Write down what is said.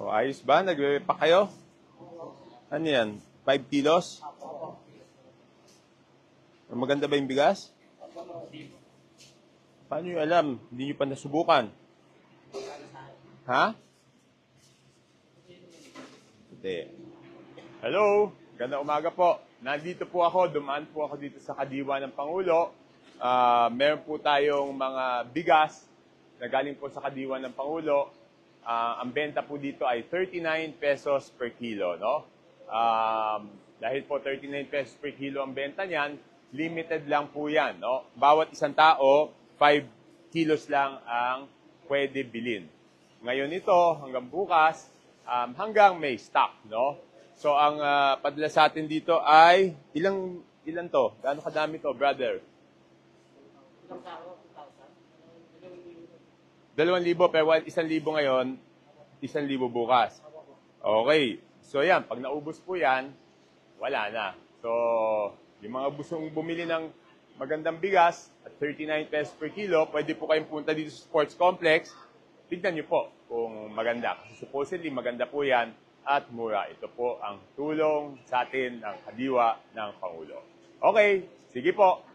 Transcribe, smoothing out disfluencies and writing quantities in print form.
O, ayos ba? Nagre-repack kayo? Ano yan? 5 kilos? Maganda ba yung bigas? Paano nyo alam? Hindi nyo pa nasubukan. Ha? Hindi. Hello? Ganda umaga po. Nandito po ako. Dumaan po ako dito sa Kadiwa ng Pangulo. Meron po tayong mga bigas na galing po sa Kadiwa ng Pangulo. Ang benta po dito ay 39 pesos per kilo. No? Dahil po 39 pesos per kilo ang benta niyan, limited lang po yan. No? Bawat isang tao, 5 kilos lang ang pwede bilhin. Ngayon ito, hanggang bukas, hanggang may stock. No? So ang padala sa atin dito ay, ilan to? Gaano kadami to, brother? 2,000, pero 1,000 ngayon, 1,000 bukas. Okay. So yan, pag naubos po yan, wala na. So, yung mga gustong bumili ng magandang bigas at 39 pesos per kilo, pwede po kayong punta dito sa Sports Complex. Tignan nyo po kung maganda. Kasi supposedly maganda po yan at mura. Ito po ang tulong sa atin ng Kadiwa ng Pangulo. Okay, sige po.